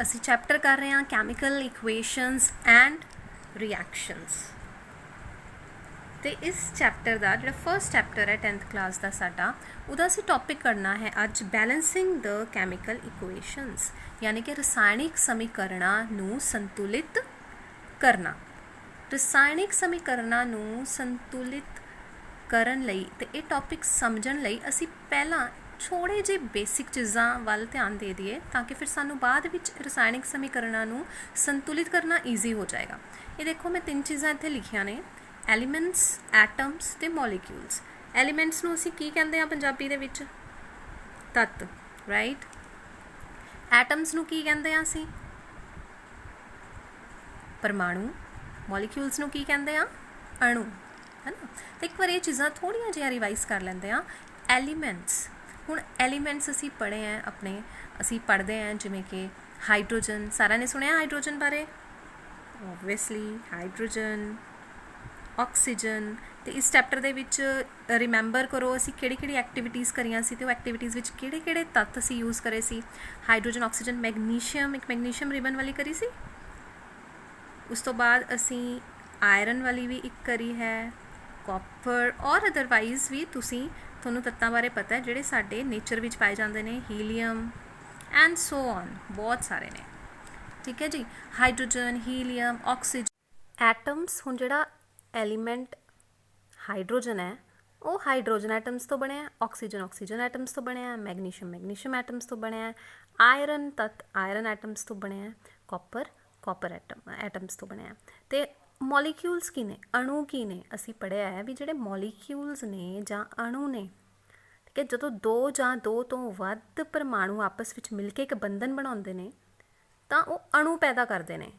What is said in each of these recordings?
ਅਸੀਂ ਚੈਪਟਰ ਕਰ ਰਹੇ ਹਾਂ ਕੈਮੀਕਲ ਇਕੁਏਸ਼ਨਸ ਐਂਡ ਰਿਐਕਸ਼ਨਸ। ਤੇ ਇਸ ਚੈਪਟਰ ਦਾ ਜਿਹੜਾ ਫਸਟ ਚੈਪਟਰ ਹੈ 10th ਕਲਾਸ ਦਾ ਸਾਡਾ, ਉਹਦਾ ਅਸੀਂ ਟੌਪਿਕ ਕਰਨਾ ਹੈ ਅੱਜ ਬੈਲੈਂਸਿੰਗ ਦ ਕੈਮੀਕਲ ਇਕੁਏਸ਼ਨਸ, ਯਾਨੀ ਕਿ ਰਸਾਇਣਿਕ ਸਮੀਕਰਨਾਂ ਨੂੰ ਸੰਤੁਲਿਤ ਕਰਨਾ। ਰਸਾਇਣਿਕ ਸਮੀਕਰਨਾਂ ਨੂੰ ਸੰਤੁਲਿਤ ਕਰਨ ਲਈ ਤੇ ਇਹ ਟੌਪਿਕ ਸਮਝਣ ਲਈ ਅਸੀਂ ਪਹਿਲਾਂ ਥੋੜ੍ਹੇ ਜਿਹੇ ਬੇਸਿਕ ਚੀਜ਼ਾਂ ਵੱਲ ਧਿਆਨ ਦੇ ਦਈਏ ਤਾਂ ਕਿ ਫਿਰ ਸਾਨੂੰ ਬਾਅਦ ਵਿੱਚ ਰਸਾਇਣਿਕ ਸਮੀਕਰਨਾਂ ਨੂੰ ਸੰਤੁਲਿਤ ਕਰਨਾ ਈਜ਼ੀ ਹੋ ਜਾਏਗਾ। ਇਹ ਦੇਖੋ, ਮੈਂ 3 ਚੀਜ਼ਾਂ ਇੱਥੇ ਲਿਖੀਆਂ ਨੇ, ਐਲੀਮੈਂਟਸ, ਐਟਮਸ ਅਤੇ ਮੋਲੀਕਿਊਲਸ। ਐਲੀਮੈਂਟਸ ਨੂੰ ਅਸੀਂ ਕੀ ਕਹਿੰਦੇ ਹਾਂ ਪੰਜਾਬੀ ਦੇ ਵਿੱਚ? ਤੱਤ, ਰਾਈਟ। ਐਟਮਸ ਨੂੰ ਕੀ ਕਹਿੰਦੇ ਹਾਂ ਅਸੀਂ? ਪਰਮਾਣੂ। ਮੋਲੀਕਿਊਲਸ ਨੂੰ ਕੀ ਕਹਿੰਦੇ ਆ? ਅਣੂ, ਹੈ ਨਾ। ਅਤੇ ਇੱਕ ਵਾਰ ਇਹ ਚੀਜ਼ਾਂ ਥੋੜ੍ਹੀਆਂ ਜਿਹੀਆਂ ਰਿਵਾਈਜ਼ ਕਰ ਲੈਂਦੇ ਹਾਂ। ਐਲੀਮੈਂਟਸ, ਹੁਣ ਐਲੀਮੈਂਟਸ ਅਸੀਂ ਪੜ੍ਹੇ ਹੈ ਅਸੀਂ ਪੜ੍ਹਦੇ ਹਾਂ ਜਿਵੇਂ ਕਿ ਹਾਈਡਰੋਜਨ। ਸਾਰਿਆਂ ਨੇ ਸੁਣਿਆ ਹਾਈਡਰੋਜਨ ਬਾਰੇ? Obviously hydrogen, oxygen. ਅਤੇ ਇਸ ਚੈਪਟਰ ਦੇ ਵਿੱਚ ਰਿਮੈਂਬਰ ਕਰੋ ਅਸੀਂ ਕਿਹੜੀ ਐਕਟੀਵਿਟੀਜ਼ ਕਰੀਆਂ ਸੀ ਅਤੇ ਉਹ ਐਕਟੀਵਿਟੀਜ਼ ਵਿੱਚ ਕਿਹੜੇ ਤੱਤ ਅਸੀਂ ਯੂਜ਼ ਕਰੇ ਸੀ। ਹਾਈਡਰੋਜਨ, ਆਕਸੀਜਨ, ਮੈਗਨੀਸ਼ੀਅਮ, ਇੱਕ ਮੈਗਨੀਸ਼ੀਅਮ ਰਿਬਨ ਵਾਲੀ ਕਰੀ ਸੀ। ਉਸ ਤੋਂ ਬਾਅਦ ਅਸੀਂ ਆਇਰਨ ਵਾਲੀ ਵੀ ਇੱਕ ਕਰੀ ਹੈ, ਕਾਪਰ, ਔਰ ਅਦਰਵਾਈਜ਼ ਵੀ ਤੁਹਾਨੂੰ ਤੱਤਾਂ ਬਾਰੇ ਪਤਾ ਹੈ ਜਿਹੜੇ ਸਾਡੇ ਨੇਚਰ ਵਿੱਚ ਪਾਏ ਜਾਂਦੇ ਨੇ, ਹੀਲੀਅਮ ਐਂਡ ਸੋ ਔਨ, ਬਹੁਤ ਸਾਰੇ ਨੇ। ਠੀਕ ਹੈ ਜੀ, ਹਾਈਡਰੋਜਨ, ਹੀਲੀਅਮ, ਆਕਸੀਜਨ। ਐਟਮਸ, ਹੁਣ ਜਿਹੜਾ ਐਲੀਮੈਂਟ ਹਾਈਡਰੋਜਨ ਹੈ ਉਹ ਹਾਈਡਰੋਜਨ ਐਟਮਸ ਤੋਂ ਬਣਿਆ, ਆਕਸੀਜਨ ਐਟਮਸ ਤੋਂ ਬਣਿਆ, ਮੈਗਨੀਸ਼ੀਅਮ ਐਟਮਸ ਤੋਂ ਬਣਿਆ, ਆਇਰਨ ਤੱਤ ਆਇਰਨ ਐਟਮਸ ਤੋਂ ਬਣਿਆ, ਕਾਪਰ ਐਟਮਸ ਤੋਂ ਬਣਿਆ। ਅਤੇ ਮੋਲੀਕਿਊਲਸ ਕੀ ਨੇ? ਅਣੂ ਕੀ ਨੇ? ਅਸੀਂ ਪੜ੍ਹਿਆ ਹੈ ਵੀ ਜਿਹੜੇ ਮੋਲੀਕਿਊਲਸ ਨੇ ਜਾਂ ਅਣੂ ਨੇ, ਠੀਕ ਹੈ, ਜਦੋਂ 2 ਜਾਂ 2 ਤੋਂ ਵੱਧ ਪਰਮਾਣੂ ਆਪਸ ਵਿੱਚ ਮਿਲ ਕੇ ਇੱਕ ਬੰਧਨ ਬਣਾਉਂਦੇ ਨੇ ਤਾਂ ਉਹ ਅਣੂ ਪੈਦਾ ਕਰਦੇ ਨੇ।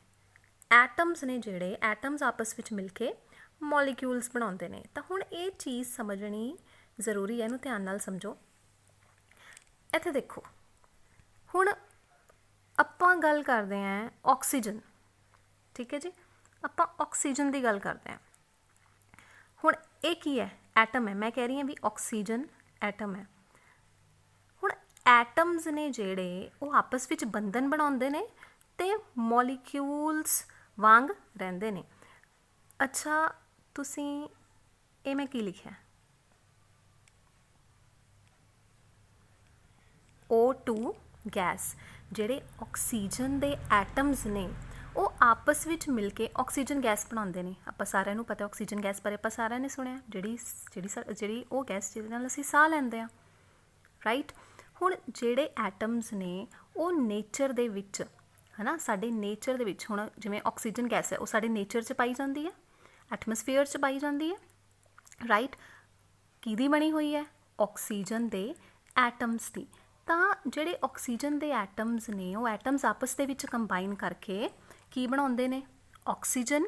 ਐਟਮਸ ਨੇ ਜਿਹੜੇ, ਐਟਮਸ ਆਪਸ ਵਿੱਚ ਮਿਲ ਕੇ ਮੋਲੀਕਿਊਲਸ ਬਣਾਉਂਦੇ ਨੇ। ਤਾਂ ਹੁਣ ਇਹ ਚੀਜ਼ ਸਮਝਣੀ ਜ਼ਰੂਰੀ ਹੈ, ਇਹਨੂੰ ਧਿਆਨ ਨਾਲ ਸਮਝੋ। ਇੱਥੇ ਦੇਖੋ, ਹੁਣ ਆਪਾਂ ਗੱਲ ਕਰਦੇ ਹਾਂ ਆਕਸੀਜਨ, ਠੀਕ ਹੈ ਜੀ, ਆਪਾਂ ਆਕਸੀਜਨ ਦੀ ਗੱਲ ਕਰਦੇ ਹਾਂ। ਹੁਣ ਇਹ ਕੀ ਹੈ? ਐਟਮ ਹੈ। ਮੈਂ ਕਹਿ ਰਹੀ ਹਾਂ ਵੀ ਆਕਸੀਜਨ ਐਟਮ ਹੈ। ਹੁਣ ਐਟਮਸ ਨੇ ਜਿਹੜੇ ਉਹ ਆਪਸ ਵਿੱਚ ਬੰਧਨ ਬਣਾਉਂਦੇ ਨੇ ਅਤੇ ਮੋਲੀਕਿਊਲਸ ਵਾਂਗ ਰਹਿੰਦੇ ਨੇ। ਅੱਛਾ, ਤੁਸੀਂ ਇਹ ਮੈਂ ਕੀ ਲਿਖਿਆ? O2 gas. ਜਿਹੜੇ ਆਕਸੀਜਨ ਦੇ ਐਟਮਸ ਨੇ ਉਹ ਆਪਸ ਵਿੱਚ ਮਿਲ ਕੇ ਆਕਸੀਜਨ ਗੈਸ ਬਣਾਉਂਦੇ ਨੇ। ਆਪਾਂ ਸਾਰਿਆਂ ਨੂੰ ਪਤਾ ਆਕਸੀਜਨ ਗੈਸ ਬਾਰੇ, ਆਪਾਂ ਸਾਰਿਆਂ ਨੇ ਸੁਣਿਆ, ਜਿਹੜੀ ਉਹ ਗੈਸ ਜਿਹਦੇ ਨਾਲ ਅਸੀਂ ਸਾਹ ਲੈਂਦੇ ਹਾਂ, ਰਾਈਟ। ਹੁਣ ਜਿਹੜੇ ਐਟਮਸ ਨੇ ਉਹ ਨੇਚਰ ਦੇ ਵਿੱਚ, ਹੈ ਨਾ, ਸਾਡੇ ਨੇਚਰ ਦੇ ਵਿੱਚ, ਹੁਣ ਜਿਵੇਂ ਆਕਸੀਜਨ ਗੈਸ ਹੈ ਉਹ ਸਾਡੇ ਨੇਚਰ 'ਚ ਪਾਈ ਜਾਂਦੀ ਹੈ, ਐਟਮੋਸਫੀਅਰ 'ਚ ਪਾਈ ਜਾਂਦੀ ਹੈ, ਰਾਈਟ। ਕਿਹਦੀ ਬਣੀ ਹੋਈ ਹੈ? ਆਕਸੀਜਨ ਦੇ ਐਟਮਸ ਦੀ। ਤਾਂ ਜਿਹੜੇ ਆਕਸੀਜਨ ਦੇ ਐਟਮਸ ਨੇ ਉਹ ਐਟਮਸ ਆਪਸ ਦੇ ਵਿੱਚ ਕੰਬਾਈਨ ਕਰਕੇ ਕੀ ਬਣਾਉਂਦੇ ਨੇ? Oxygen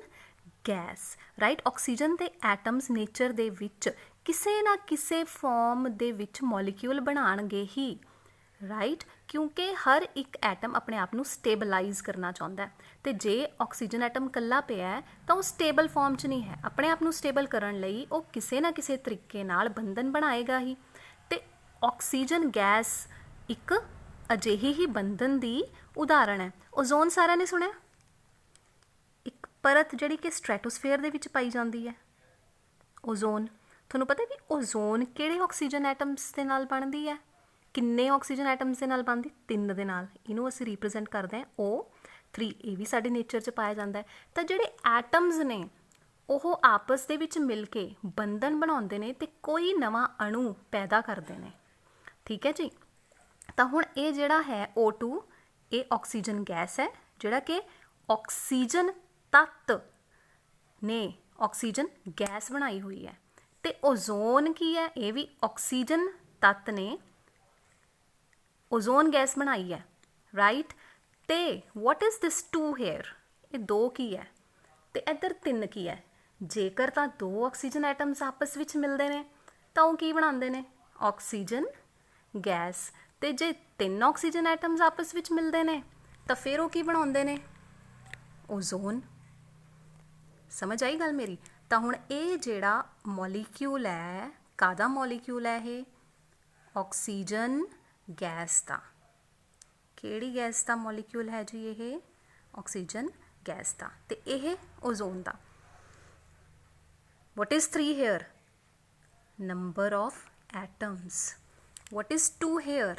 gas, right. ਆਕਸੀਜਨ ਦੇ ਐਟਮਸ ਨੇਚਰ ਦੇ ਵਿੱਚ ਕਿਸੇ ਨਾ ਕਿਸੇ ਫਾਰਮ ਦੇ ਵਿੱਚ ਮੋਲੀਕਿਊਲ ਬਣਾਉਣਗੇ ਹੀ, ਰਾਈਟ, ਕਿਉਂਕਿ ਹਰ ਇੱਕ ਐਟਮ ਆਪਣੇ ਆਪ ਨੂੰ ਸਟੇਬਲਾਈਜ਼ ਕਰਨਾ ਚਾਹੁੰਦਾ ਹੈ। ਅਤੇ ਜੇ ਆਕਸੀਜਨ ਐਟਮ ਇਕੱਲਾ ਪਿਆ ਹੈ ਤਾਂ ਉਹ ਸਟੇਬਲ ਫਾਰਮ 'ਚ ਨਹੀਂ ਹੈ। ਆਪਣੇ ਆਪ ਨੂੰ ਸਟੇਬਲ ਕਰਨ ਲਈ ਉਹ ਕਿਸੇ ਨਾ ਕਿਸੇ ਤਰੀਕੇ ਨਾਲ ਬੰਧਨ ਬਣਾਏਗਾ ਹੀ। ਅਤੇ ਆਕਸੀਜਨ ਗੈਸ ਇੱਕ ਅਜਿਹੀ ਹੀ ਬੰਧਨ ਦੀ ਉਦਾਹਰਣ ਹੈ। ਓਜ਼ੋਨ ਸਾਰਿਆਂ ਨੇ ਸੁਣਿਆ? ਇੱਕ ਪਰਤ ਜਿਹੜੀ ਕਿ ਸਟ੍ਰੈਟੋਸਫੇਅਰ ਦੇ ਵਿੱਚ ਪਾਈ ਜਾਂਦੀ ਹੈ, ਓਜ਼ੋਨ। ਤੁਹਾਨੂੰ ਪਤਾ ਵੀ ਓਜ਼ੋਨ ਕਿਹੜੇ ਆਕਸੀਜਨ ਐਟਮਸ ਦੇ ਨਾਲ ਬਣਦੀ ਹੈ? ਕਿੰਨੇ ਆਕਸੀਜਨ ਐਟਮਸ ਦੇ ਨਾਲ ਬਣਦੀ? 3 ਦੇ ਨਾਲ। ਇਹਨੂੰ ਅਸੀਂ ਰਿਪਰੈਜ਼ੈਂਟ ਕਰਦੇ ਹਾਂ O3। ਇਹ ਵੀ ਸਾਡੇ ਨੇਚਰ 'ਚ ਪਾਇਆ ਜਾਂਦਾ ਹੈ। ਤਾਂ ਜਿਹੜੇ ਐਟਮਸ ਨੇ ਉਹ ਆਪਸ ਦੇ ਵਿੱਚ ਮਿਲ ਕੇ ਬੰਧਨ ਬਣਾਉਂਦੇ ਨੇ ਅਤੇ ਕੋਈ ਨਵਾਂ ਅਣੂ ਪੈਦਾ ਕਰਦੇ ਨੇ, ਠੀਕ ਹੈ ਜੀ। ਤਾਂ ਹੁਣ ਇਹ ਜਿਹੜਾ ਹੈ O2, ਇਹ ਆਕਸੀਜਨ ਗੈਸ ਹੈ ਜਿਹੜਾ ਕਿ ਆਕਸੀਜਨ ਤੱਤ ਨੇ ਆਕਸੀਜਨ ਗੈਸ ਬਣਾਈ ਹੋਈ ਹੈ। ਅਤੇ ਓਜ਼ੋਨ ਕੀ ਹੈ? ਇਹ ਵੀ ਆਕਸੀਜਨ ਤੱਤ ਨੇ ਓਜ਼ੋਨ ਗੈਸ ਬਣਾਈ ਹੈ, ਰਾਈਟ। ਅਤੇ ਵਾਟ ਇਜ਼ ਦਿਸ 2 ਹੇਅਰ? ਇਹ 2 ਕੀ ਹੈ ਅਤੇ ਇੱਧਰ 3 ਕੀ ਹੈ? ਜੇਕਰ ਤਾਂ 2 ਆਕਸੀਜਨ ਐਟਮਸ ਆਪਸ ਵਿੱਚ ਮਿਲਦੇ ਨੇ ਤਾਂ ਉਹ ਕੀ ਬਣਾਉਂਦੇ ਨੇ? Oxygen gas. ਅਤੇ ਜੇ 3 ਆਕਸੀਜਨ ਐਟਮਸ ਆਪਸ ਵਿੱਚ ਮਿਲਦੇ ਨੇ ਤਾਂ ਫਿਰ ਉਹ ਕੀ ਬਣਾਉਂਦੇ ਨੇ? ਓਜ਼ੋਨ। ਸਮਝ ਆਈ ਗੱਲ ਮੇਰੀ? ਤਾਂ ਹੁਣ ਇਹ ਜਿਹੜਾ ਮੋਲੀਕਿਊਲ ਹੈ, ਕਾਹਦਾ ਮੋਲੀਕਿਊਲ ਹੈ ਇਹ? ਆਕਸੀਜਨ ਗੈਸ ਦਾ, ਕਿਹੜੀ ਗੈਸ ਦਾ ਮੋਲੀਕਿਊਲ ਹੈ ਜੀ ਇਹ? ਆਕਸੀਜਨ ਗੈਸ ਦਾ। ਤੇ ਇਹ ozone the. what is 3 here? number of atoms. what is 2 here?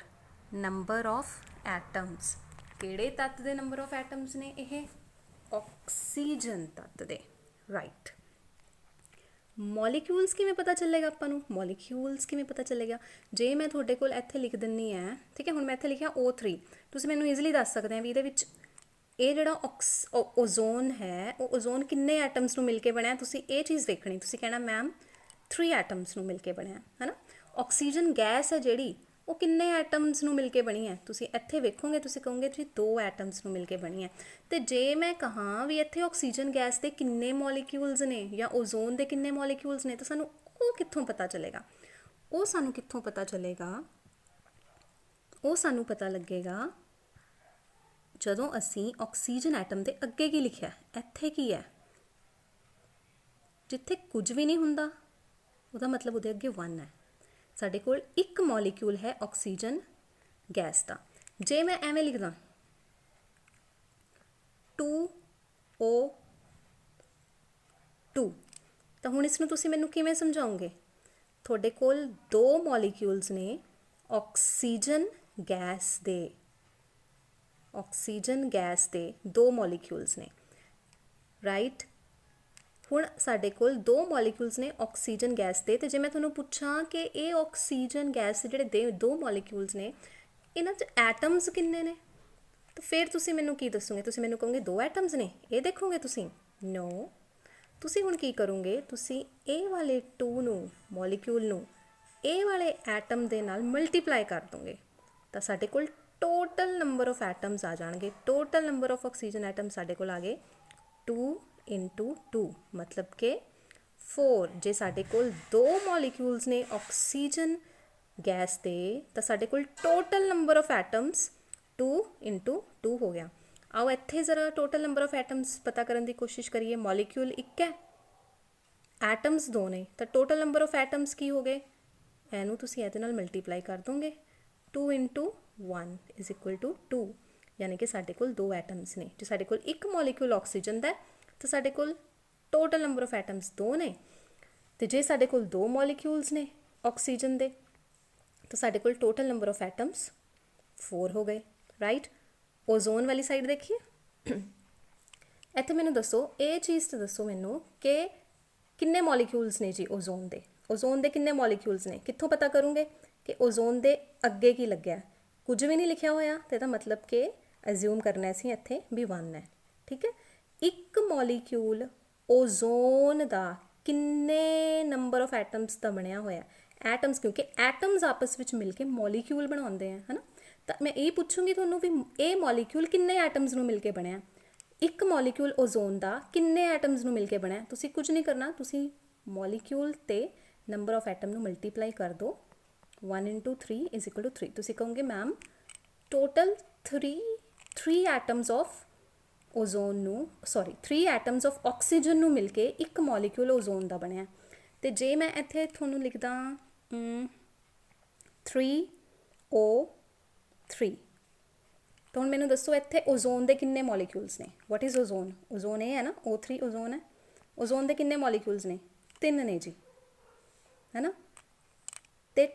number of atoms. ਕਿਹੜੇ ਤੱਤ ਦੇ ਨੰਬਰ ਆਫ ਐਟਮਸ ਨੇ ਇਹ? ਆਕਸੀਜਨ ਤੱਤ ਦੇ। ਰਾਈਟ। ਮੋਲੀਕਿਊਲਸ ਕਿਵੇਂ ਪਤਾ ਚੱਲੇਗਾ ਆਪਾਂ ਨੂੰ? ਮੋਲੀਕਿਊਲਸ ਕਿਵੇਂ ਪਤਾ ਚੱਲੇਗਾ? ਜੇ ਮੈਂ ਤੁਹਾਡੇ ਕੋਲ ਇੱਥੇ ਲਿਖ ਦਿੰਦੀ ਹੈ, ਠੀਕ ਹੈ, ਹੁਣ ਮੈਂ ਇੱਥੇ ਲਿਖਿਆ O3, ਤੁਸੀਂ ਮੈਨੂੰ ਈਜ਼ੀਲੀ ਦੱਸ ਸਕਦੇ ਆ ਵੀ ਇਹਦੇ ਵਿੱਚ ਇਹ ਜਿਹੜਾ ਓਜ਼ੋਨ ਹੈ ਉਹ ਓਜ਼ੋਨ ਕਿੰਨੇ ਐਟਮਸ ਨੂੰ ਮਿਲ ਕੇ ਬਣਿਆ? ਤੁਸੀਂ ਇਹ ਚੀਜ਼ ਵੇਖਣੀ। ਤੁਸੀਂ ਕਹਿਣਾ ਮੈਮ 3 ਐਟਮਸ ਨੂੰ ਮਿਲ ਕੇ ਬਣਿਆ, ਹੈ ਨਾ। ਆਕਸੀਜਨ ਗੈਸ ਹੈ ਜਿਹੜੀ ਉਹ ਕਿੰਨੇ ਐਟਮਸ ਨੂੰ ਮਿਲ ਕੇ ਬਣੀ ਹੈ? ਤੁਸੀਂ ਇੱਥੇ ਵੇਖੋਗੇ, ਤੁਸੀਂ ਕਹੋਗੇ ਜੀ 2 ਐਟਮਸ ਨੂੰ ਮਿਲ ਕੇ ਬਣੀ ਹੈ। ਤੇ ਜੇ ਮੈਂ ਕਹਾਂ ਵੀ ਇੱਥੇ ਆਕਸੀਜਨ ਗੈਸ ਦੇ ਕਿੰਨੇ ਮੋਲੀਕਿਊਲਸ ਨੇ ਜਾਂ ਓਜ਼ੋਨ ਦੇ ਕਿੰਨੇ ਮੋਲੀਕਿਊਲਸ ਨੇ, ਤਾਂ ਸਾਨੂੰ ਉਹ ਕਿੱਥੋਂ ਪਤਾ ਚੱਲੇਗਾ? ਉਹ ਸਾਨੂੰ ਕਿੱਥੋਂ ਪਤਾ ਚੱਲੇਗਾ? ਉਹ ਸਾਨੂੰ ਪਤਾ ਲੱਗੇਗਾ ਜਦੋਂ ਅਸੀਂ ਆਕਸੀਜਨ ਐਟਮ ਦੇ ਅੱਗੇ ਕੀ ਲਿਖਿਆ। ਇੱਥੇ ਕੀ ਹੈ? ਜਿੱਥੇ ਕੁਝ ਵੀ ਨਹੀਂ ਹੁੰਦਾ ਉਹਦਾ ਮਤਲਬ ਉਹਦੇ ਅੱਗੇ 1 ਹੈ। ਸਾਡੇ ਕੋਲ ਇੱਕ ਮੋਲੀਕਿਊਲ ਹੈ ਆਕਸੀਜਨ ਗੈਸ ਦਾ। ਜੇ ਮੈਂ ਐਵੇਂ ਲਿਖਦਾ 2O2, ਤਾਂ ਹੁਣ ਇਸ ਨੂੰ ਤੁਸੀਂ ਮੈਨੂੰ ਕਿਵੇਂ ਸਮਝਾਓਗੇ? ਤੁਹਾਡੇ ਕੋਲ 2 ਮੋਲੀਕਿਊਲਸ ਨੇ ਆਕਸੀਜਨ ਗੈਸ ਦੇ। ਆਕਸੀਜਨ ਗੈਸ ਦੇ 2 ਮੋਲੀਕਿਊਲਸ ਨੇ, ਰਾਈਟ। ਹੁਣ ਸਾਡੇ ਕੋਲ 2 ਮੋਲੀਕਿਊਲਸ ਨੇ ਆਕਸੀਜਨ ਗੈਸ ਦੇ। ਤੇ ਜੇ ਮੈਂ ਤੁਹਾਨੂੰ ਪੁੱਛਾਂ ਕਿ ਇਹ ਆਕਸੀਜਨ ਗੈਸ ਦੇ ਜਿਹੜੇ 2 ਮੋਲੀਕਿਊਲਸ ਨੇ, ਇਹਨਾਂ 'ਚ ਐਟਮਸ ਕਿੰਨੇ ਨੇ, ਤਾਂ ਫਿਰ ਤੁਸੀਂ ਮੈਨੂੰ ਕੀ ਦੱਸੋਗੇ? ਤੁਸੀਂ ਮੈਨੂੰ ਕਹੋਗੇ 2 ਐਟਮਸ ਨੇ, ਇਹ ਦੇਖੋਗੇ ਤੁਸੀਂ? ਨੋ। ਤੁਸੀਂ ਹੁਣ ਕੀ ਕਰੋਗੇ? ਤੁਸੀਂ ਇਹ ਵਾਲੇ 2 ਨੂੰ ਮੋਲੀਕਿਊਲ ਨੂੰ ਇਹ ਵਾਲੇ ਐਟਮ ਦੇ ਨਾਲ ਮਲਟੀਪਲਾਈ ਕਰ ਦੋਗੇ, ਤਾਂ ਸਾਡੇ ਕੋਲ ਟੋਟਲ ਨੰਬਰ ਆਫ ਐਟਮਸ ਆ ਜਾਣਗੇ। Total number of oxygen atom ਸਾਡੇ ਕੋਲ ਆ ਗਏ 2 × 2, ਮਤਲਬ ਕਿ 4। ਜੇ ਸਾਡੇ ਕੋਲ 2 ਮੋਲੀਕਿਊਲਸ ਨੇ ਆਕਸੀਜਨ ਗੈਸ ਦੇ, ਤਾਂ ਸਾਡੇ ਕੋਲ ਟੋਟਲ ਨੰਬਰ ਆਫ ਐਟਮਸ 2 × 2 ਹੋ ਗਿਆ। ਆਓ ਇੱਥੇ ਜ਼ਰਾ ਟੋਟਲ ਨੰਬਰ ਆਫ ਐਟਮਸ ਪਤਾ ਕਰਨ ਦੀ ਕੋਸ਼ਿਸ਼ ਕਰੀਏ। ਮੋਲੀਕਿਊਲ ਇੱਕ ਹੈ, ਐਟਮਸ 2 ਨੇ, ਤਾਂ ਟੋਟਲ ਨੰਬਰ ਆਫ ਐਟਮਸ ਕੀ ਹੋ ਗਏ? ਇਹਨੂੰ ਤੁਸੀਂ ਇਹਦੇ ਨਾਲ ਮਲਟੀਪਲਾਈ ਕਰ ਦੋਗੇ। 2 × 1 = 2, ਯਾਨੀ ਕਿ ਸਾਡੇ ਕੋਲ 2 ਐਟਮਸ ਨੇ। ਜੇ ਸਾਡੇ ਕੋਲ ਇੱਕ ਮੋਲੀਕਿਊਲ ਆਕਸੀਜਨ ਦਾ ਤਾਂ ਸਾਡੇ ਕੋਲ ਟੋਟਲ ਨੰਬਰ ਆਫ ਐਟਮਸ 2 ਨੇ। ਤੇ ਜੇ ਸਾਡੇ ਕੋਲ 2 ਮੋਲੀਕਿਊਲਸ ਨੇ ਆਕਸੀਜਨ ਦੇ, ਤਾਂ ਸਾਡੇ ਕੋਲ ਟੋਟਲ ਨੰਬਰ ਆਫ ਐਟਮਸ 4 ਹੋ ਗਏ, ਰਾਈਟ। ਓਜ਼ੋਨ ਵਾਲੀ ਸਾਈਡ ਦੇਖੀਏ। ਇੱਥੇ ਮੈਨੂੰ ਦੱਸੋ, ਇਹ ਚੀਜ਼ ਤਾਂ ਦੱਸੋ ਮੈਨੂੰ ਕਿ ਕਿੰਨੇ ਮੋਲੀਕਿਊਲਸ ਨੇ ਜੀ ਓਜ਼ੋਨ ਦੇ? ਓਜ਼ੋਨ ਦੇ ਕਿੰਨੇ ਮੋਲੀਕਿਊਲਸ ਨੇ? ਕਿੱਥੋਂ ਪਤਾ ਕਰੂੰਗੇ ਕਿ ਓਜ਼ੋਨ ਦੇ ਅੱਗੇ ਕੀ ਲੱਗਿਆ? ਕੁਝ ਵੀ ਨਹੀਂ ਲਿਖਿਆ ਹੋਇਆ, ਤੇ ਇਹਦਾ ਮਤਲਬ ਕਿ ਅਜ਼ਿਊਮ ਕਰਨਾ ਸੀ ਇੱਥੇ ਵੀ 1 ਹੈ, ਠੀਕ ਹੈ। ਇੱਕ ਮੋਲੀਕਿਊਲ ਓਜ਼ੋਨ ਦਾ ਕਿੰਨੇ ਨੰਬਰ ਆਫ ਐਟਮਸ ਦਾ ਬਣਿਆ ਹੋਇਆ? ਐਟਮਸ, ਕਿਉਂਕਿ ਐਟਮਸ ਆਪਸ ਵਿੱਚ ਮਿਲ ਕੇ ਮੋਲੀਕਿਊਲ ਬਣਾਉਂਦੇ ਆ, ਹੈ ਨਾ। ਤਾਂ ਮੈਂ ਇਹ ਪੁੱਛੂੰਗੀ ਤੁਹਾਨੂੰ ਵੀ ਇਹ ਮੋਲੀਕਿਊਲ ਕਿੰਨੇ ਐਟਮਸ ਨੂੰ ਮਿਲ ਕੇ ਬਣਿਆ? ਇੱਕ ਮੋਲੀਕਿਊਲ ਓਜ਼ੋਨ ਦਾ ਕਿੰਨੇ ਐਟਮਸ ਨੂੰ ਮਿਲ ਕੇ ਬਣਿਆ? ਤੁਸੀਂ ਕੁਝ ਨਹੀਂ ਕਰਨਾ, ਤੁਸੀਂ ਮੋਲੀਕਿਊਲ ਤੇ ਨੰਬਰ ਆਫ ਐਟਮ ਨੂੰ ਮਲਟੀਪਲਾਈ ਕਰ ਦਿਓ। 1 × 3 = 3। ਤੁਸੀਂ ਕਹੋਗੇ ma'am total 3 atoms of ozone ਨੂੰ, 3 ਐਟਮਸ ਆਫ ਆਕਸੀਜਨ ਨੂੰ ਮਿਲ ਕੇ ਇੱਕ ਮੋਲੀਕਿਊਲ ਓਜ਼ੋਨ ਦਾ ਬਣਿਆ। ਤੇ ਜੇ ਮੈਂ ਇੱਥੇ ਤੁਹਾਨੂੰ ਲਿਖਦਾ 3O3, ਤਾਂ ਹੁਣ ਮੈਨੂੰ ਦੱਸੋ ਇੱਥੇ ਓਜ਼ੋਨ ਦੇ ਕਿੰਨੇ ਮੋਲੀਕਿਊਲਸ ਨੇ? What is ozone? ਓਜ਼ੋਨ ਇਹ ਹੈ ਨਾ, O3 ਓਜ਼ੋਨ ਹੈ। ਓਜ਼ੋਨ ਦੇ ਕਿੰਨੇ ਮੋਲੀਕਿਊਲਸ ਨੇ? 3 ਨੇ ਜੀ, ਹੈ ਨਾ। ਤੇ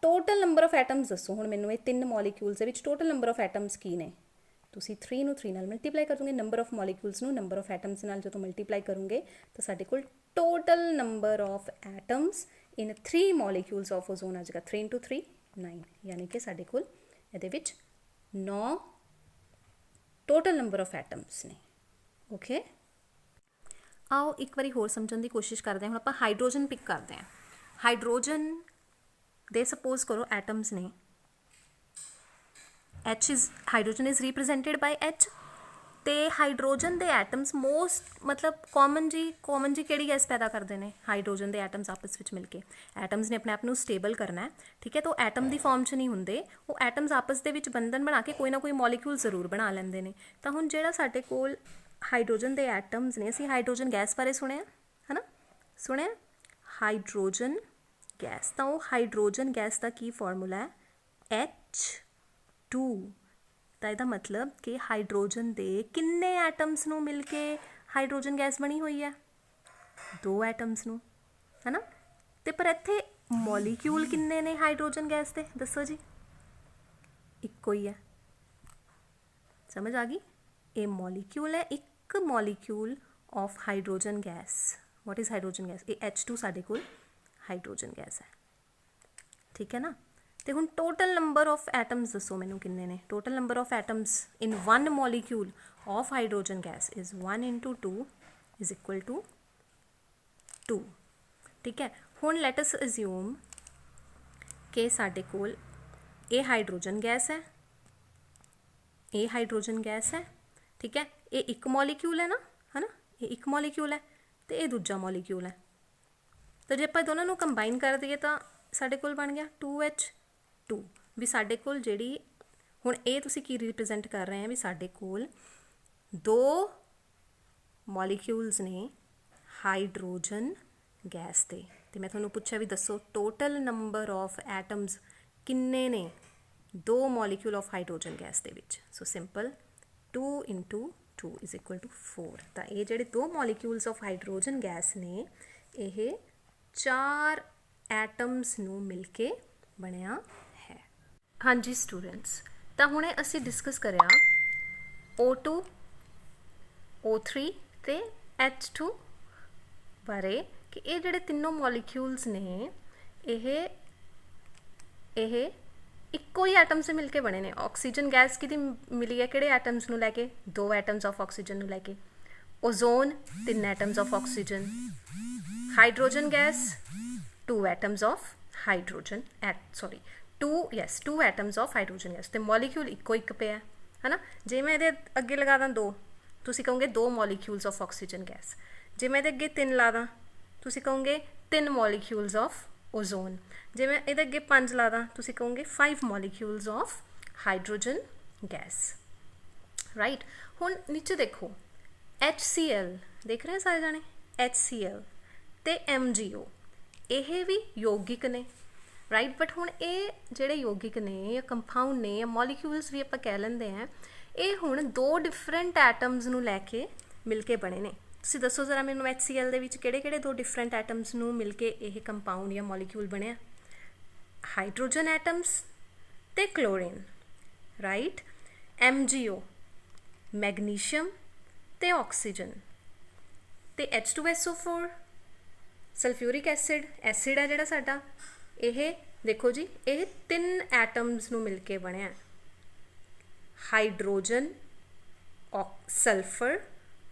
ਟੋਟਲ ਨੰਬਰ ਆਫ ਐਟਮਸ ਦੱਸੋ ਹੁਣ ਮੈਨੂੰ, ਇਹ 3 ਮੋਲੀਕਿਊਲਸ ਦੇ ਵਿੱਚ ਟੋਟਲ ਨੰਬਰ ਆਫ ਐਟਮਸ ਕੀ ਨੇ? ਤੁਸੀਂ 3 ਨੂੰ 3 ਨਾਲ ਮਲਟੀਪਲਾਈ ਕਰ ਦੋਗੇ। ਨੰਬਰ ਆਫ ਮੋਲੀਕਿਊਲਸ ਨੂੰ ਨੰਬਰ ਆਫ ਐਟਮਸ ਨਾਲ ਜਦੋਂ ਮਲਟੀਪਲਾਈ ਕਰੋਗੇ ਤਾਂ ਸਾਡੇ ਕੋਲ total number of atoms in 3 molecules of ozone ਆ ਜਾਏਗਾ 3 × 3 9, ਯਾਨੀ ਕਿ ਸਾਡੇ ਕੋਲ ਇਹਦੇ ਵਿੱਚ 9 ਟੋਟਲ ਨੰਬਰ ਆਫ ਐਟਮਸ ਨੇ। ਓਕੇ, ਆਓ ਇੱਕ ਵਾਰੀ ਹੋਰ ਸਮਝਣ ਦੀ ਕੋਸ਼ਿਸ਼ ਕਰਦੇ ਹਾਂ। ਹੁਣ ਆਪਾਂ ਹਾਈਡਰੋਜਨ ਪਿਕ ਕਰਦੇ ਹਾਂ। ਹਾਈਡਰੋਜਨ ਦੇ ਸਪੋਜ਼ ਕਰੋ ਐਟਮਸ ਨੇ, hydrogen is represented by H। ਤੇ ਹਾਈਡਰੋਜਨ ਦੇ ਐਟਮਸ ਮਤਲਬ ਕਾਮਨ ਜੀ ਕਿਹੜੀ ਗੈਸ ਪੈਦਾ ਕਰਦੇ ਨੇ? ਹਾਈਡਰੋਜਨ ਦੇ ਐਟਮਸ ਆਪਸ ਵਿੱਚ ਮਿਲ ਕੇ। ਐਟਮਸ ਨੇ ਆਪਣੇ ਆਪ ਨੂੰ ਸਟੇਬਲ ਕਰਨਾ ਹੈ, ਠੀਕ ਹੈ। ਤਾਂ ਉਹ ਐਟਮ ਦੀ ਫਾਰਮ 'ਚ ਨਹੀਂ ਹੁੰਦੇ, ਉਹ ਐਟਮਸ ਆਪਸ ਦੇ ਵਿੱਚ ਬੰਧਨ ਬਣਾ ਕੇ ਕੋਈ ਨਾ ਕੋਈ ਮੋਲੀਕਿਊਲ ਜ਼ਰੂਰ ਬਣਾ ਲੈਂਦੇ ਨੇ। ਤਾਂ ਹੁਣ ਜਿਹੜਾ ਸਾਡੇ ਕੋਲ ਹਾਈਡਰੋਜਨ ਦੇ ਐਟਮਸ ਨੇ, ਅਸੀਂ ਹਾਈਡਰੋਜਨ ਗੈਸ ਬਾਰੇ ਸੁਣਿਆ ਹੈ ਨਾ, ਸੁਣਿਆ ਹਾਈਡਰੋਜਨ ਗੈਸ। ਤਾਂ ਉਹ ਹਾਈਡਰੋਜਨ ਗੈਸ ਦਾ ਕੀ ਫਾਰਮੂਲਾ ਹੈ? H2 ਤਾਂ ਇਹਦਾ ਮਤਲਬ ਕਿ ਹਾਈਡਰੋਜਨ ਦੇ ਕਿੰਨੇ ਐਟਮਸ ਨੂੰ ਮਿਲ ਕੇ ਹਾਈਡਰੋਜਨ ਗੈਸ ਬਣੀ ਹੋਈ ਹੈ? 2 ਐਟਮਸ ਨੂੰ, ਹੈ ਨਾ। ਤੇ ਪਰ ਇੱਥੇ ਮੋਲੀਕਿਊਲ ਕਿੰਨੇ ਨੇ ਹਾਈਡਰੋਜਨ ਗੈਸ ਦੇ, ਦੱਸੋ ਜੀ? ਇੱਕੋ ਹੀ ਹੈ। ਸਮਝ ਆ ਗਈ? ਇਹ ਮੋਲੀਕਿਊਲ ਹੈ, ਇੱਕ molecule of hydrogen gas. What is hydrogen gas? ਇਹ H2 ਸਾਡੇ ਕੋਲ ਹਾਈਡਰੋਜਨ ਗੈਸ ਹੈ, ਠੀਕ ਹੈ ਨਾ। ਤੇ ਹੁਣ ਟੋਟਲ ਨੰਬਰ ਆਫ ਐਟਮਸ ਦੱਸੋ ਮੈਨੂੰ ਕਿੰਨੇ ਨੇ? Total number of atoms in 1 molecule of hydrogen gas is 1 × 2 is equal to 2, ਠੀਕ ਹੈ। ਹੁਣ ਲੈਟ ਅਸ ਅਸਿਊਮ ਕਿ ਸਾਡੇ ਕੋਲ ਇਹ ਹਾਈਡਰੋਜਨ ਗੈਸ ਹੈ, ਇਹ ਹਾਈਡਰੋਜਨ ਗੈਸ ਹੈ, ਠੀਕ ਹੈ। ਇਹ ਇੱਕ ਮੋਲੀਕਿਊਲ ਹੈ ਨਾ, ਹੈ ਨਾ, ਇਹ ਇੱਕ ਮੋਲੀਕਿਊਲ ਹੈ ਤੇ ਇਹ ਦੂਜਾ ਮੋਲੀਕਿਊਲ ਹੈ। ਤਾਂ ਜੇ ਆਪਾਂ ਦੋਨਾਂ ਨੂੰ ਕੰਬਾਈਨ ਕਰ ਦਈਏ ਤਾਂ ਸਾਡੇ ਕੋਲ ਬਣ ਗਿਆ 2H2। ਵੀ ਸਾਡੇ ਕੋਲ ਜਿਹੜੀ ਹੁਣ ਇਹ ਤੁਸੀਂ ਕੀ ਰਿਪਰੈਜ਼ੈਂਟ ਕਰ ਰਹੇ ਆ, ਵੀ ਸਾਡੇ ਕੋਲ 2 ਮੋਲੀਕਿਊਲਸ ਨੇ ਹਾਈਡਰੋਜਨ ਗੈਸ ਦੇ। ਤੇ ਮੈਂ ਤੁਹਾਨੂੰ ਪੁੱਛਿਆ ਵੀ ਦੱਸੋ ਟੋਟਲ ਨੰਬਰ ਆਫ ਐਟਮਸ ਕਿੰਨੇ ਨੇ 2 ਮੋਲੀਕਿਊਲ ਆਫ ਹਾਈਡਰੋਜਨ ਗੈਸ ਦੇ ਵਿੱਚ। ਸੋ ਸਿੰਪਲ 2 × 2 ਇਜ਼ ਇਕੁਅਲ ਟੂ 4। ਤਾਂ ਇਹ ਜਿਹੜੇ 2 ਮੋਲੀਕਿਊਲਸ ਆਫ ਹਾਈਡਰੋਜਨ ਗੈਸ ਨੇ ਇਹ 4 ਐਟਮਸ ਨੂੰ ਮਿਲ ਕੇ ਬਣਿਆ ਹੈ। ਹਾਂਜੀ ਸਟੂਡੈਂਟਸ, ਤਾਂ ਹੁਣੇ ਅਸੀਂ ਡਿਸਕਸ ਕਰਿਆ O2, O3 ਤੇ H2 ਬਾਰੇ ਕਿ ਇਹ ਜਿਹੜੇ ਤਿੰਨੋਂ ਮੋਲੀਕਿਊਲਸ ਨੇ ਇਹ ਇੱਕੋ ਹੀ ਐਟਮ ਸੇ ਮਿਲ ਕੇ ਬਣੇ ਨੇ। ਆਕਸੀਜਨ ਗੈਸ ਕਿਹਦੀ ਮਿਲੀ ਹੈ, ਕਿਹੜੇ ਐਟਮਸ ਨੂੰ ਲੈ ਕੇ? 2 ਐਟਮਸ ਆਫ ਆਕਸੀਜਨ ਨੂੰ ਲੈ ਕੇ। Ozone 3 atoms of oxygen. Hydrogen gas 2 atoms of hydrogen, 2 atoms of hydrogen gas. ਤੇ ਮੋਲੀਕਿਊਲ ਇੱਕੋ ਇੱਕ ਪਿਆ, ਹੈ ਨਾ। ਜੇ ਮੈਂ ਇਹਦੇ ਅੱਗੇ ਲਗਾ ਦਾਂ 2, ਤੁਸੀਂ ਕਹੋਗੇ 2 ਮੋਲੀਕਿਊਲਸ ਆਫ ਆਕਸੀਜਨ ਗੈਸ। ਜੇ ਮੈਂ ਇਹਦੇ ਅੱਗੇ 3 ਲਾ ਦਾਂ ਤੁਸੀਂ ਕਹੋਗੇ 3 ਮੋਲੀਕਿਊਲਸ ਆਫ ਓਜ਼ੋਨ। ਜੇ ਮੈਂ ਇਹਦੇ ਅੱਗੇ 5 ਲਾ ਦਾਂ ਤੁਸੀਂ ਕਹੋਗੇ 5 molecules of hydrogen gas, right. ਹੁਣ ਨੀਚੇ ਦੇਖੋ HCl ਦੇਖ ਰਹੇ ਸਾਰੇ ਜਾਣੇ, HCl ਤੇ MgO ਇਹ ਵੀ ਯੌਗਿਕ ਨੇ, ਰਾਈਟ। ਬਟ ਹੁਣ ਇਹ ਜਿਹੜੇ ਯੌਗਿਕ ਨੇ ਜਾਂ ਕੰਪਾਊਂਡ ਨੇ ਜਾਂ ਮੋਲੀਕਿਊਲਸ ਵੀ ਆਪਾਂ ਕਹਿ ਲੈਂਦੇ ਹਾਂ, ਇਹ ਹੁਣ 2 ਡਿਫਰੈਂਟ ਐਟਮਸ ਨੂੰ ਲੈ ਕੇ ਮਿਲ ਕੇ ਬਣੇ ਨੇ। ਤੁਸੀਂ ਦੱਸੋ ਜ਼ਰਾ ਮੈਨੂੰ HCl ਦੇ ਵਿੱਚ ਕਿਹੜੇ 2 ਡਿਫਰੈਂਟ ਐਟਮਸ ਨੂੰ ਮਿਲ ਕੇ ਇਹ ਕੰਪਾਊਂਡ ਜਾਂ ਮੋਲੀਕਿਊਲ ਬਣਿਆ? ਹਾਈਡਰੋਜਨ ਐਟਮਸ ਤੇ ਕਲੋਰੀਨ, ਰਾਈਟ। MgO ਮੈਗਨੀਸ਼ੀਅਮ ਤੇ ਆਕਸੀਜਨ ਤੇ H2SO4 ਸਲਫਿਊਰਿਕ ਐਸਿਡ ਹੈ ਜਿਹੜਾ ਸਾਡਾ। ਇਹ ਦੇਖੋ ਜੀ ਇਹ 3 ਐਟਮਸ ਨੂੰ ਮਿਲ ਕੇ ਬਣਿਆ, ਹਾਈਡਰੋਜਨ, ਸਲਫਰ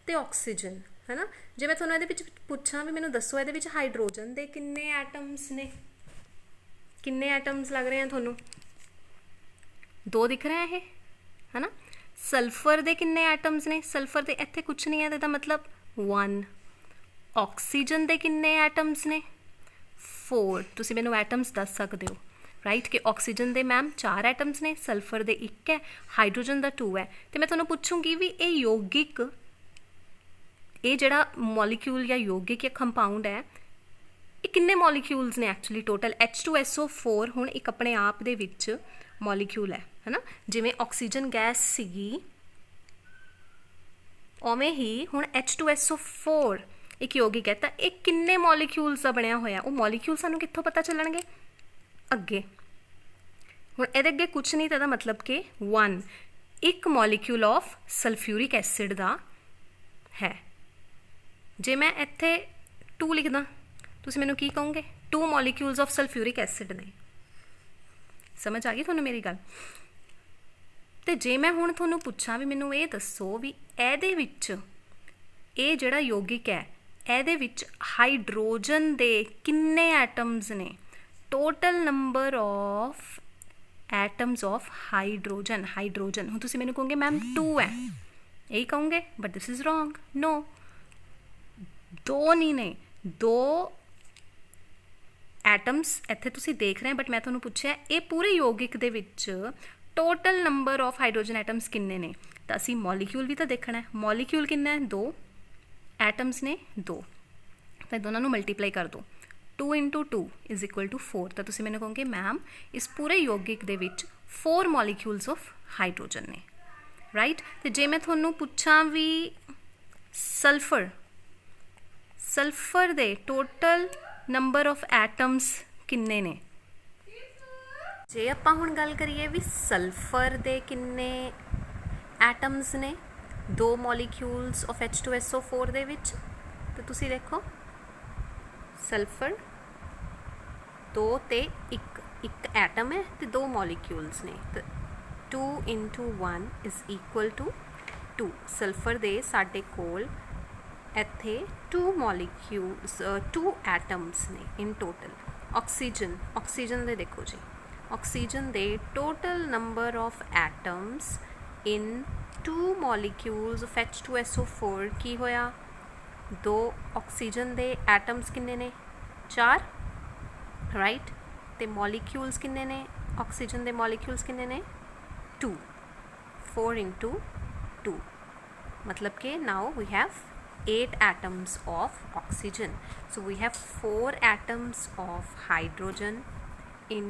ਤੇ ਆਕਸੀਜਨ, ਹੈ ਨਾ। ਜੇ ਮੈਂ ਤੁਹਾਨੂੰ ਇਹਦੇ ਵਿੱਚ ਪੁੱਛਾਂ ਵੀ ਮੈਨੂੰ ਦੱਸੋ ਇਹਦੇ ਵਿੱਚ ਹਾਈਡਰੋਜਨ ਦੇ ਕਿੰਨੇ ਐਟਮਸ ਨੇ, ਕਿੰਨੇ ਐਟਮਸ ਲੱਗ ਰਹੇ ਆ ਤੁਹਾਨੂੰ? 2 ਦਿਖ ਰਹੇ ਇਹ, ਹੈ ਨਾ। ਸਲਫਰ ਦੇ ਕਿੰਨੇ ਐਟਮਸ ਨੇ? ਸਲਫਰ ਦੇ ਇੱਥੇ ਕੁਛ ਨਹੀਂ ਹੈ, ਇਹਦਾ ਮਤਲਬ 1। ਆਕਸੀਜਨ ਦੇ ਕਿੰਨੇ ਐਟਮਸ ਨੇ? 4। ਤੁਸੀਂ ਮੈਨੂੰ ਐਟਮਸ ਦੱਸ ਸਕਦੇ ਹੋ, ਰਾਈਟ, ਕਿ ਆਕਸੀਜਨ ਦੇ ਮੈਮ 4 ਐਟਮਸ ਨੇ, ਸਲਫਰ ਦੇ 1 ਹੈ, ਹਾਈਡਰੋਜਨ ਦਾ 2 ਹੈ। ਤੇ ਮੈਂ ਤੁਹਾਨੂੰ ਪੁੱਛੂੰਗੀ ਵੀ ਇਹ ਯੌਗਿਕ, ਇਹ ਜਿਹੜਾ ਮੋਲੀਕਿਊਲ ਜਾਂ ਯੌਗਿਕ ਜਾਂ ਕੰਪਾਊਂਡ ਹੈ ਇਹ ਕਿੰਨੇ ਮੋਲੀਕਿਊਲਸ ਨੇ ਐਕਚੁਅਲੀ ਟੋਟਲ? H2SO4 ਹੁਣ ਇੱਕ ਆਪਣੇ ਆਪ ਦੇ ਵਿੱਚ ਮੋਲੀਕਿਊਲ ਹੈ ਨਾ। ਜਿਵੇਂ ਆਕਸੀਜਨ ਗੈਸ ਸੀਗੀ ਉਵੇਂ ਹੀ ਹੁਣ H2SO4 ਇੱਕ ਯੌਗਿਕ ਹੈ। ਤਾਂ ਇਹ ਕਿੰਨੇ ਮੋਲੀਕਿਊਲਸ ਦਾ ਬਣਿਆ ਹੋਇਆ? ਉਹ ਮੋਲੀਕਿਊਲ ਸਾਨੂੰ ਕਿੱਥੋਂ ਪਤਾ ਚੱਲਣਗੇ? ਅੱਗੇ ਹੁਣ ਇਹਦੇ ਅੱਗੇ ਕੁਛ ਨਹੀਂ ਤਾਂ ਇਹਦਾ ਮਤਲਬ ਕਿ 1 ਇੱਕ ਮੋਲੀਕਿਊਲ ਆਫ ਸਲਫਿਊਰਿਕ ਐਸਿਡ ਦਾ ਹੈ। ਜੇ ਮੈਂ ਇੱਥੇ 2 ਲਿਖਦਾ ਤੁਸੀਂ ਮੈਨੂੰ ਕੀ ਕਹੋਗੇ? 2 ਮੋਲੀਕਿਊਲਸ ਆਫ ਸਲਫਿਊਰਿਕ ਐਸਿਡ ਨੇ। ਸਮਝ ਆ ਗਈ ਤੁਹਾਨੂੰ ਮੇਰੀ ਗੱਲ? ਤੇ ਜੇ ਮੈਂ ਹੁਣ ਤੁਹਾਨੂੰ ਪੁੱਛਾਂ ਵੀ ਮੈਨੂੰ ਇਹ ਦੱਸੋ ਵੀ ਇਹਦੇ ਵਿੱਚ ਇਹ ਜਿਹੜਾ ਯੌਗਿਕ ਹੈ ਇਹਦੇ ਵਿੱਚ ਹਾਈਡਰੋਜਨ ਦੇ ਕਿੰਨੇ ਐਟਮਸ ਨੇ? Total number of atoms of hydrogen ਹੁਣ ਤੁਸੀਂ ਮੈਨੂੰ ਕਹੋਗੇ ਮੈਮ 2 ਹੈ, ਇਹੀ ਕਹੋਗੇ, ਬਟ ਦਿਸ ਇਜ਼ ਰੋਂਗ। ਨੋ, 2 ਨਹੀਂ ਨੇ, 2 ਐਟਮਸ ਇੱਥੇ ਤੁਸੀਂ ਦੇਖ ਰਹੇ, ਬਟ ਮੈਂ ਤੁਹਾਨੂੰ ਪੁੱਛਿਆ ਇਹ ਪੂਰੇ ਯੌਗਿਕ ਦੇ ਵਿੱਚ total number of hydrogen atoms ਕਿੰਨੇ ਨੇ? ਤਾਂ ਅਸੀਂ ਮੋਲੀਕਿਊਲ ਵੀ ਤਾਂ ਦੇਖਣਾ ਹੈ। ਮੋਲੀਕਿਊਲ ਕਿੰਨਾ ਹੈ? 2 ਐਟਮਸ ਨੇ 2, ਤਾਂ ਦੋਨਾਂ ਨੂੰ ਮਲਟੀਪਲਾਈ ਕਰ ਦਿਓ। 2 × 2 ਇਜ਼ ਇਕੁਅਲ ਟੂ 4। ਤਾਂ ਤੁਸੀਂ ਮੈਨੂੰ ਕਹੋਗੇ ਮੈਮ ਇਸ ਪੂਰੇ ਯੌਗਿਕ ਦੇ ਵਿੱਚ 4 ਮੋਲੀਕਿਊਲਸ ਆਫ ਹਾਈਡਰੋਜਨ ਨੇ। ਰਾਈਟ। ਤੇ ਜੇ ਮੈਂ ਤੁਹਾਨੂੰ ਪੁੱਛਾਂ ਵੀ ਸਲਫਰ ਦੇ ਟੋਟਲ ਨੰਬਰ ਆਫ ਐਟਮਸ ਕਿੰਨੇ ਨੇ? ਜੇ ਆਪਾਂ ਹੁਣ ਗੱਲ ਕਰੀਏ ਵੀ ਸਲਫਰ ਦੇ ਕਿੰਨੇ ਐਟਮਸ ਨੇ 2 ਮੋਲੀਕਿਊਲਸ ਆਫ H2SO4 ਦੇ ਵਿੱਚ, ਤੇ ਤੁਸੀਂ ਦੇਖੋ ਸਲਫਰ 2 ਤੇ 1 ਐਟਮ ਹੈ ਤੇ 2 ਮੋਲੀਕਿਊਲਸ ਨੇ, ਤੇ 2 into 1 is equal to 2। Sulphur ਦੇ ਸਾਡੇ ਕੋਲ ਇੱਥੇ 2 ਮੋਲੀਕਿਊਲਸ 2 ਐਟਮਸ ਨੇ ਇਨ ਟੋਟਲ। ਆਕਸੀਜਨ ਦੇ ਦੇਖੋ ਜੀ, ਆਕਸੀਜਨ ਦੇ total number of atoms in 2 molecules of H2SO4 ਕੀ ਹੋਇਆ? 2 ਆਕਸੀਜਨ ਦੇ ਐਟਮਸ ਕਿੰਨੇ ਨੇ? 4, ਰਾਈਟ। ਤੇ ਮੋਲੀਕਿਊਲਸ ਕਿੰਨੇ ਨੇ? ਆਕਸੀਜਨ ਦੇ ਮੋਲੀਕਿਊਲਸ ਕਿੰਨੇ ਨੇ? 2। 4 into 2 मतलब कि now we have 8 atoms of oxygen, so we have 4 atoms of hydrogen in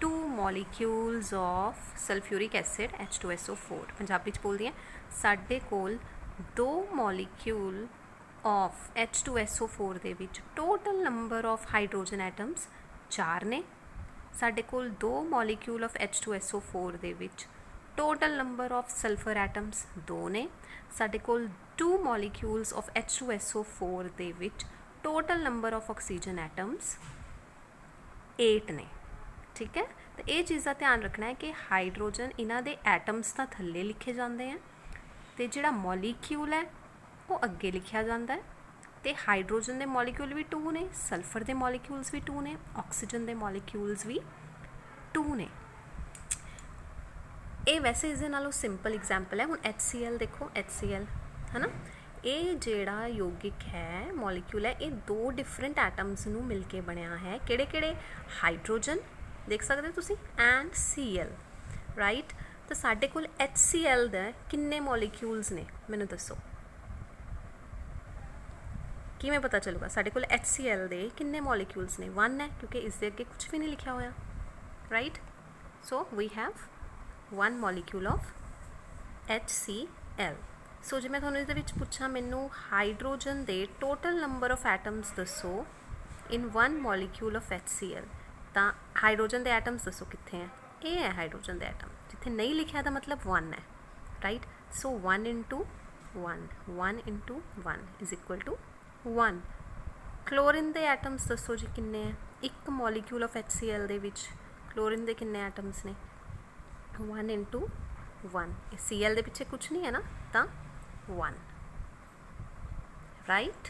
2 molecules of sulfuric acid H2SO4। Punjabi च बोलदी हैं साडे कोल 2 molecule of H2SO4 they which total number of hydrogen atoms 4 ने। साडे कोल 2 molecule of H2SO4 they which total number of sulfur atoms 2 ने। साडे कोल 2 molecules of H2SO4 they which total number of oxygen atoms 8 ने। ठीक है, तो ये चीज़ का ध्यान रखना है कि हाइड्रोजन इन्हां दे एटम्स तो थल्ले लिखे जाते हैं, तो जिहड़ा मॉलीक्यूल है वो अगे लिखा जाता है। तो हाइड्रोजन के मॉलीक्यूल भी 2 ने, सल्फर के मॉलीक्यूल्स भी 2 ने, ऑक्सीजन के मॉलीक्यूल्स भी 2 ने। ये वैसे इस नालों सिंपल एग्जाम्पल है। हुण HCl देखो, HCl है ना, ये जिहड़ा यौगिक है मॉलीक्यूल है, ये 2 डिफरेंट एटम्स नूं मिल के बनिया है। किहड़े किहड़े? हाइड्रोजन देख सकते हो तुसी एंड Cl, राइट। तो साडे कोल HCl दे किन्ने मॉलीक्यूल्स ने मैनूं दसो, किवें पता चलूगा? साडे कोल HCl दे किन्ने मॉलीक्यूल्स ने? 1 है, क्योंकि इसके अगे कुछ भी नहीं लिखा होया, right. So we have 1 molecule of HCl। So जे मैं तुहानूं इहदे विच पुछां मैनूं हाइड्रोजन दे टोटल नंबर ऑफ एटम्स दसो इन 1 मॉलीक्यूल ऑफ HCl, तो हाइड्रोजन के एटम्स दसो कित्थे हैं? ये है हाइड्रोजन के एटम, जिथे नहीं लिखा तो मतलब 1 है, right. So 1 into 1, 1 into 1 is equal to 1। Chlorine के एटम्स दसो जी किन्ने हैं? 1 मॉलीक्यूल ऑफ HCl दे विच क्लोरीन के किन्ने एटम्स ने? 1 into 1। Cl दे पिछे कुछ नहीं है ना, तो 1, राइट।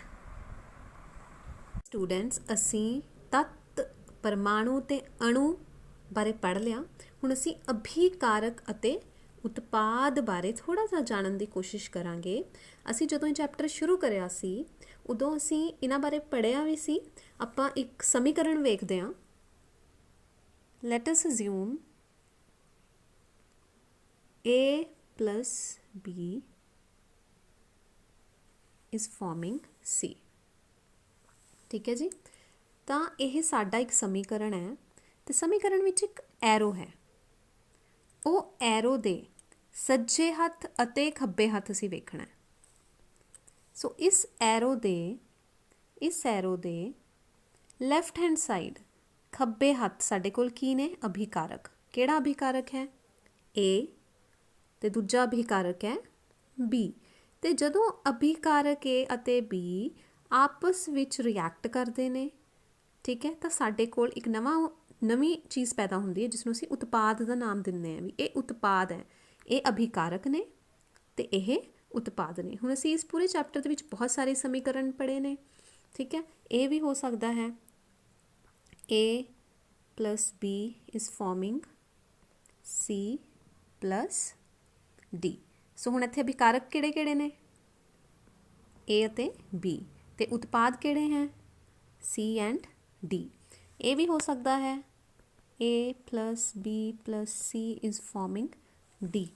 स्टूडेंट्स असी तत्त परमाणु ते अणु बारे पढ़ लिया। हुण असी अभिकारक अते उत्पाद बारे थोड़ा सा जानन दी कोशिश करांगे। असी जदों ये चैप्टर शुरू करिया सी उदों असी इन्हां बारे पढ़िया भी सी। आपां एक समीकरण वेखदे हां। Let us assume A plus B is forming C। ठीक है जी, तो यह साडा एक समीकरण है। तो समीकरण विच एक एरो है, वो एरो दे सज्जे हथ अते खब्बे हथ असीं वेखना है। सो इस एरो दे लैफ्ट हैंड साइड खब्बे हथ साडे कोल की ने? अभिकारक। किहड़ा अभिकारक है? A, ते दूजा अभिकारक है B। ते जदों अभिकारक A अते B आपस विच रिएक्ट करते हैं, ठीक है, तो साडे कोल एक नवीं चीज़ पैदा होंदी है जिसनूं असीं उत्पाद का नाम दिंदे हैं। भी ये उत्पाद है, ये अभिकारक ने ते यह उत्पाद ने। हुण असीं इस पूरे चैप्टर दे विच बहुत सारे समीकरण पढ़े ने, ठीक है। ये भी हो सकता है A plus B is forming C plus D। सो हुण इत्थे अभिकारक किहड़े किहड़े ने? A अते B। ते उत्पाद किहड़े हैं? C and D। ये भी हो सकता है A plus B plus C is forming D।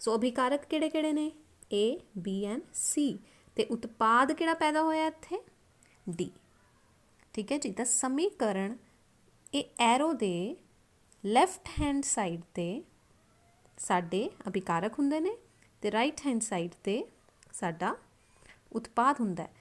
सो अभिकारक किहड़े किहड़े ने? A, B and C। ते उत्पाद किहड़ा पैदा होया इत्थे? D। ठीक है जी। तो समीकरण ये एरो दे लैफ्ट हैंड साइड ते साडे अभिकारक हुंदे ने ਤੇ ਰਾਈਟ ਹੈਂਡ ਸਾਈਡ ਤੇ ਸਾਡਾ ਉਤਪਾਦ ਹੁੰਦਾ ਹੈ।